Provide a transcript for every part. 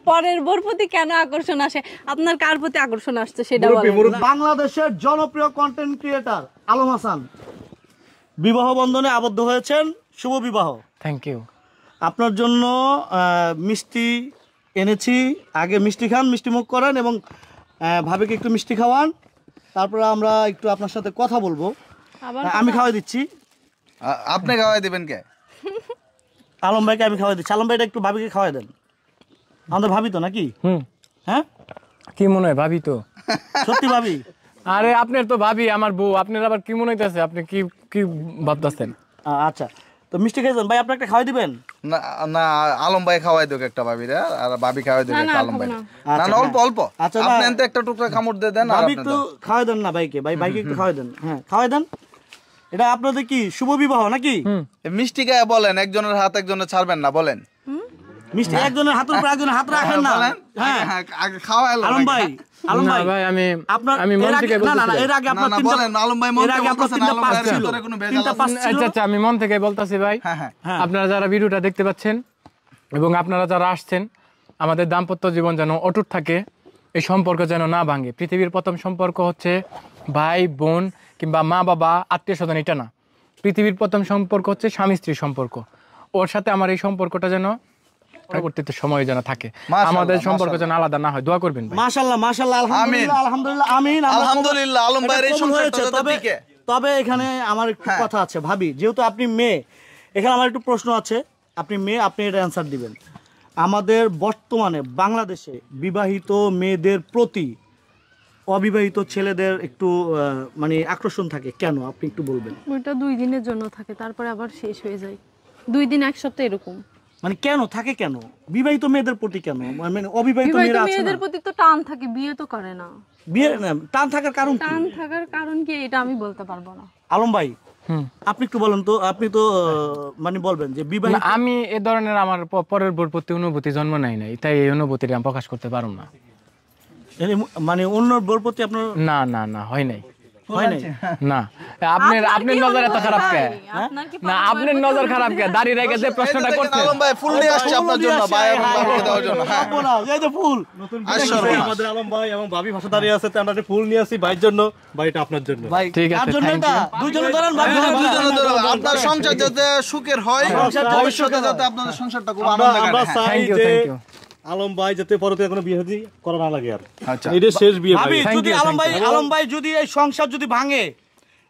পরের বোর প্রতি কেন আকর্ষণ আসে, আপনার কার প্রতি আকর্ষণ আসছে সেটা বলেন। বাংলাদেশের জনপ্রিয় কন্টেন্ট ক্রিয়েটর আলম হাসান বিবাহ বন্ধনে আবদ্ধ হয়েছেন, শুভ বিবাহ। Thank you. আপনার জন্য মিষ্টি এনেছি, আগে মিষ্টি খান, মিষ্টি মুখ করেন এবং ভাবিকে একটু মিষ্টি খাওয়ান, তারপরে আমরা একটু আপনার সাথে কথা বলবো। আমি খাওয়াই দিচ্ছি। আপনি খাওয়াই দিবেন কে? আলম ভাইকে আমি খাওয়াই দিচ্ছি। আলম ভাইটা একটু ভাবিকে খাওয়াই দেন। আমাদের ভাবি তো নাকি? হ্যাঁ, কি মনে হয় ভাবি তো? সত্যি ভাবি? আরে আপনার তো ভাবি আমার বউ, আপনার আবার কি মনে হইতেছে? আপনি কি কি ভাবতেছেন? আচ্ছা, তো মিষ্টি খাইছেন ভাই, আপনি একটা খাওয়াই দিবেন? না না, আলম ভাই খাওয়াই দেব একটা ভাবিরা, আর ভাবি খাওয়াই দেব একটা আলম ভাই। না না, অল্প অল্প। আচ্ছা, আপনি এনতে একটা টুকরা কামড় দিয়ে দেন, আর ভাবি একটু খাওয়াই দেন না ভাইকে। ভাইকে একটু খাওয়াই দেন। হ্যাঁ, খাওয়াই দেন। এটা আপনাদের কি শুভ বিবাহ নাকি? মিষ্টি গায়ে বলেন, একজনের হাত একজনের ছাড়বেন না, বলেন। মিষ্টি একজনের হাতের উপর একজনের হাত রাখেন না। হ্যাঁ, আগে খাওয়াইলো আলম ভাই। আলম ভাই আমি মন থেকে বলতেছি। না না, এর আগে আপনার তিনটা, বলেন আলম ভাই, মন থেকে বলতেছেন আলম ভাই ছিল। ভিতরে কোনো ভেজাল আছে? আচ্ছা আচ্ছা, আমি মন থেকে বলতাছি ভাই। হ্যাঁ, আপনারা যারা ভিডিওটা দেখতে পাচ্ছেন এবং আপনারা যারা আসছেন, আমাদের দাম্পত্য জীবন যেন অটুট থাকে, এই সম্পর্ক যেন না ভাঙে। পৃথিবীর প্রথম সম্পর্ক হচ্ছে ভাই বোন কিংবা মা বাবা আত্মীয় স্বজন, এটা না। পৃথিবীর প্রথম সম্পর্ক হচ্ছে স্বামী স্ত্রীর সম্পর্ক। ওর সাথে আমার এই সম্পর্কটা যেন পরবর্তীতে সময় যেন থাকে, আমাদের সম্পর্ক যেন আলাদা না হয়। দোয়া করবেন ভাই। মাশাআল্লাহ মাশাআল্লাহ, আলহামদুলিল্লাহ আলহামদুলিল্লাহ আমিন। আলহামদুলিল্লাহ আলম ভাইয়ের এই সংসারটা যাতে টিকে। তবে এখানে আমার একটু কথা আছে ভাবি, যেহেতু আপনি মেয়ে, এখানে আমার একটু প্রশ্ন আছে। আপনি মেয়ে, আপনি এটা অ্যানসার দিবেন। আমাদের বর্তমানে বাংলাদেশে বিবাহিত মেয়েদের প্রতি অবিবাহিত ছেলেদের একটু মানে আকর্ষণ থাকে কেন, আপনি একটু বলবেন? ওইটা 2 দিনের জন্য থাকে, তারপরে আবার শেষ হয়ে যায়। 2 দিন, এক সপ্তাহ এরকম। মানে কেন থাকে, কেন বিবাহিত মেয়েদের প্রতি কেন? মানে অবিবাহিত মেয়েদের প্রতি তো টান থাকে, বিয়ে তো করে না। বিয়ে টান থাকার কারণ কি? টান থাকার কারণ কি এটা আমি বলতে পারবো না। আলম ভাই আপনি একটু বলেন তো। আপনি তো মানে বলবেন যে বিবাহিত। আমি এ ধরনের আমার পরের বোর প্রতি অনুভূতি জন্ম নাই, তাই এই অনুভূতিটা আমি প্রকাশ করতে পারব না। মানে অন্য বোর প্রতি আপনার? না না না, হয় নাই, হয় নাই। না, আপনার নজর এত খারাপ কে? না, আপনার নজর খারাপ কে? দাঁড়িয়ে রেখে যে প্রশ্নটা করছেন। আলম ভাই ফুল নিয়ে আসছে আপনার জন্য, ভাই এবং ভাবিকে দেওয়ার জন্য। হ্যাঁ, এই যে ফুল আমাদের আলম ভাই এবং ভাবি ভাষা দাঁড়িয়ে আছে, তো আমরা ফুল নিয়ে আসি ভাইয়ের জন্য, ভাইটা আপনার জন্য। ভাই ঠিক আছে, তার জন্য এটা দুইজনে ধরেন ভাই, দুইজনে ধরেন। আপনার সংসার যাতে সুখের হয়, ভবিষ্যতে যাতে আপনাদের সংসারটা খুব আনন্দের আমরা কাটে। চাই থ্যাংক ইউ, যে থ্যাংক ইউ। আলম ভাই যাতে পরতে কোনো বিয়ে শাদী করা না লাগে আর। আচ্ছা, এটা শেষ বিয়ে ভাই। ভাবি যদি আলম ভাই যদি এই সংসার যদি ভাঙে,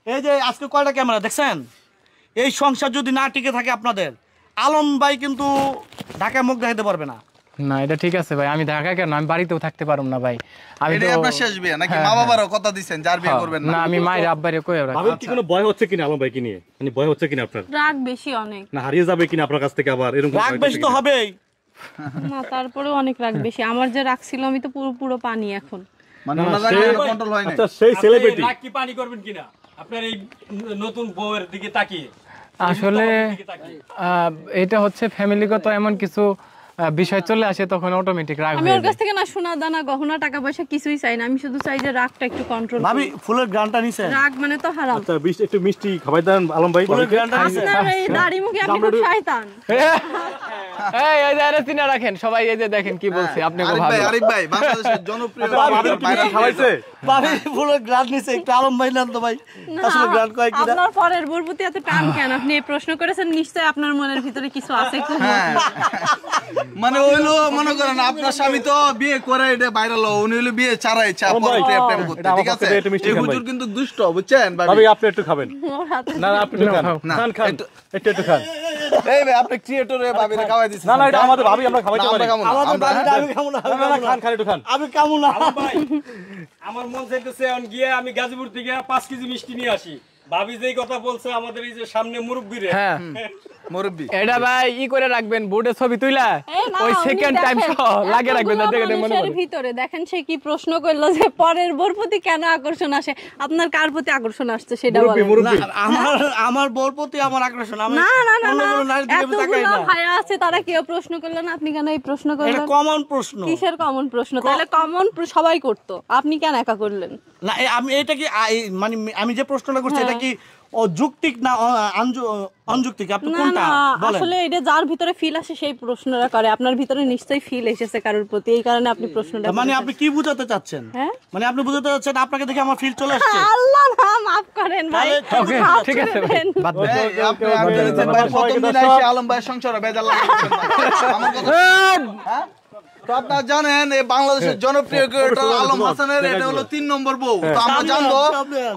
এই যে আজকে কয়টা ক্যামেরা দেখছেন, এই সংসার যদি না টিকে থাকে আপনাদের, আলম ভাই কিন্তু ঢাকায় মুখ দেখাতে পারবে না। না, এটা ঠিক আছে ভাই, আমি ঢাকা কেন, আমি বাড়িতেও থাকতে পারব না ভাই। আমি এটাই আপনার শেষ বিয়ে নাকি? মা বাবারও কথা দিবেন যার বিয়ে করবেন না, আমি মায়ের আব্বারে কই রাখি। ভাবেন কি কোনো ভয় হচ্ছে কিনা আলম ভাইকে নিয়ে? মানে ভয় হচ্ছে কিনা আপনার? রাগ বেশি অনেক। না হারিয়ে যাবে কিনা আপনার কাছ থেকে আবার এরকম? রাগ বেশি তো হবেই না, তারপরেও অনেক রাগ বেশি। আমার যে রাগ ছিল, আমি তো পুরো পানি এখন। মানে ওনাদের কন্ট্রোল হয় না। আচ্ছা, সেই সেলিব্রিটি রাগ কি পানি করবেন কিনা আপনার এই নতুন বউয়ের দিকে তাকিয়ে? আসলে এটা হচ্ছে ফ্যামিলিগত এমন কিছু বিষয় চলে আসে, তখন অটোমেটিক রাগ আমি হয়ে ওর কাছ যায়। থেকে না সোনা দানা গহনা টাকা পয়সা কিছুই চাই না, আমি শুধু চাই যে রাগটা একটু কন্ট্রোল। ভাবি ফুলের গানটা নিছেন? রাগ মানে তো হারাম। আচ্ছা, একটু মিষ্টি খাবাই দেন আলম ভাই। ফুলের গানটা নিছেন? আপনার এই দাড়ি মুখে আপনি খুব শয়তান। এই যে আরে চিনা রাখেন সবাই, এই যে দেখেন কি বলছি আপনাকে ভালো। আরিফ ভাই বাংলাদেশের জনপ্রিয় খাওয়াইছে ভাবি ফুলের গান নিছে, একটু আলম ভাই নেন তো ভাই। আসলে গান কয় কি? আপনার পরের বোর প্রতি এত টান কেন? আপনি এই প্রশ্ন করেছেন, নিশ্চয়ই আপনার মনের ভিতরে কিছু আছে। মানে হইলো মনে করেন আপনার স্বামী তো বিয়ে করে এটা ভাইরাল, উনি হলো বিয়ে ছাড়াই প্রেম করতে, ঠিক আছে? এই হুজুর কিন্তু দুষ্ট, বুঝছেন ভাবি? আপনি একটু খাবেন? না না, আপনি একটু খান, খান খান, একটু খান। এই ভাই আপনি ক্রিয়েটরে ভাবিরে খাওয়াই দিছেন। না না, এটা আমাদের ভাবি, আমরা খাওয়াইতে পারি। আমাদের ভাবিটা আমি খাবো না। না খান খান, একটু খান। আমি খাবো না ভাই আমার মন চাইতেছে এখন গিয়ে আমি গাজীপুর থেকে 5 কেজি মিষ্টি নিয়ে আসি। ভাবি যেই কথা বলছে আমাদের এই যে সামনে মুরব্বিরে, হ্যাঁ মুরব্বি, এটা ভাই ই করে রাখবেন, বোর্ডে ছবি তুইলা ওই সেকেন্ড টাইম সহ লাগে রাখবেন, দেখে মনে পড়ে। ভিতরে দেখেন সে কি প্রশ্ন করলো যে পরের বোর প্রতি কেন আকর্ষণ আসে, আপনার কার প্রতি আকর্ষণ আসছে সেটা বলেন। আমার বোর প্রতি আমার আকর্ষণ। আমি না না না, অন্য কোনো নারীর দিকে আমি তাকাই এতগুলো না। ভাইয়া আছে, তারা কেউ প্রশ্ন করলো না, আপনি কেন এই প্রশ্ন করলেন? এটা কমন প্রশ্ন। কিসের কমন প্রশ্ন? তাহলে কমন সবাই করতো, আপনি কেন একা করলেন? না আমি এটা কি মানে আমি যে প্রশ্নটা করছি এটা কি অযৌক্তিক না অনযৌক্তিক? আপনি না কোনটা না বলেন? আসলে এটা যার ভিতরে ফিল আসে সেই প্রশ্নটা করে। আপনার ভিতরে নিশ্চয়ই ফিল এসেছে কারোর প্রতি, এই কারণে আপনি প্রশ্নটা মানে করেছেন। আপনি কি বোঝাতে চাচ্ছেন? হ্যাঁ? মানে আপনি বোঝাতে চাচ্ছেন আপনাকে দেখে আমার ফিল চলে আসছে? আল্লাহ না মাফ করেন ভাই, ওকে মাফ ঠিক আছে ভাই, করেন। বাদ দেন। এই, আপনি বলেছেন ভাই প্রথম দিন এসে আলম ভাইয়ের সংসারে বেজার লাগাচ্ছেন না। আমার কথা হ্যাঁ? তো আপনারা জানেন এই বাংলাদেশের জনপ্রিয় ক্রিকেটার আলম হাসানের এটা হলো 3 নম্বর বউ। তো আমরা জানবো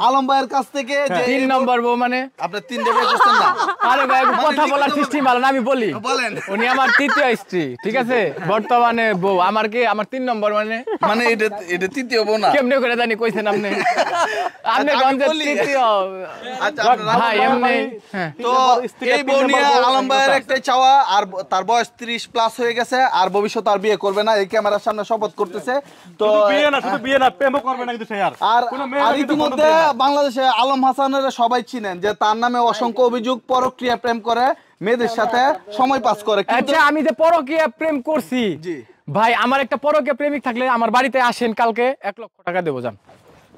আলম ভাইয়ের কাছ থেকে যে 3 নম্বর বউ মানে? আপনি 3 ডেবে করছেন না। আরে ভাই কথা বলার সিস্টেম ভালো না, আমি বলি। বলেন। উনি আমার তৃতীয় স্ত্রী, ঠিক আছে, বর্তমানে বউ। আমার 3 নম্বর মানে? মানে এটা তৃতীয় বউ না? কেমনে করে জানি কইছেন আপনি? আপনি আমি গঞ্জের বলি। তৃতীয় আচ্ছা আপনারা ভাই এমনি। হ্যাঁ তো এই বউ নিয়ে আলম ভাইয়ের একটাই চাওয়া, আর তার বয়স 30 প্লাস হয়ে গেছে, আর ভবিষ্যতে আর বিয়ে করবে না, এই ক্যামেরার সামনে শপথ করতেছে। তো বিয়ে না, শুধু বিয়ে না, প্রেমও করবে না কিন্তু সে আর। আর কোনো মেয়ে আর কিন্তু ইতিমধ্যে কোনো মেয়ে না। বাংলাদেশে আলম হাসানের সবাই চিনেন যে তার নামে অসংখ্য অভিযোগ, পরক্রিয়া প্রেম করে, মেয়েদের সাথে সময় পাস করে। কিন্তু আচ্ছা আমি যে পরকীয়া প্রেম করছি, জি। ভাই আমার একটা পরকীয়া প্রেমিক থাকলে আমার বাড়িতে আসেন, কালকে 1 লক্ষ টাকা দেবো, যান।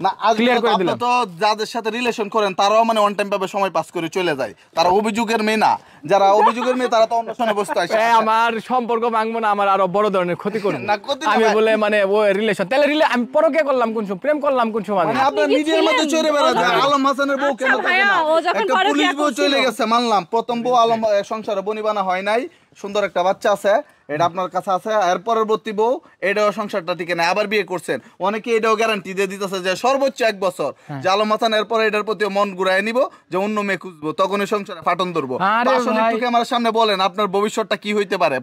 না আজ Clear করে আপনি দিলাম। তো যাদের সাথে রিলেশন করেন তারাও মানে অন টাইম ভাবে সময় পাস করে চলে যায়, তারা অভিযোগের মেয়ে না। যারা অভিযোগের মেয়ে তারা তো অন্য সময় বসতে আসে। আমার সম্পর্ক ভাঙবো না, আমার আরো বড় ধরনের ক্ষতি করবে না, ক্ষতি না আমি ভাই। বলে মানে ও রিলেশন, তাহলে আমি পরকীয়া করলাম কোন সময়, প্রেম করলাম কোন সময়? মানে আপনার কি নিজের মধ্যে ছিলেন? চলে বেড়াচ্ছে। আলম হাসানের বউ কেন আচ্ছা থাকে ভাইয়া, না? ও যখন একটা পরকীয়া পুলিশ বউ চলে করছিল। গেছে মানলাম, প্রথম বউ আলম সংসারে বনিবানা হয় নাই, সুন্দর একটা বাচ্চা আছে, এটা আপনার কাছে আছে। এর পরবর্তী বউ এটাও সংসারটা টিকে না, আবার বিয়ে করছেন। অনেকে এটাও গ্যারান্টি দিয়ে দিতেছে যে সর্বোচ্চ 1 বছর যে আলম হাসান এরপরে এটার প্রতি মন ঘুরাই নিব, যে অন্য মেয়ে খুঁজবো, তখনই সংসারে ফাটন ধরবো। আরে তো আসলে ভাই। একটু ক্যামেরার সামনে বলেন আপনার ভবিষ্যৎটা কি হইতে পারে?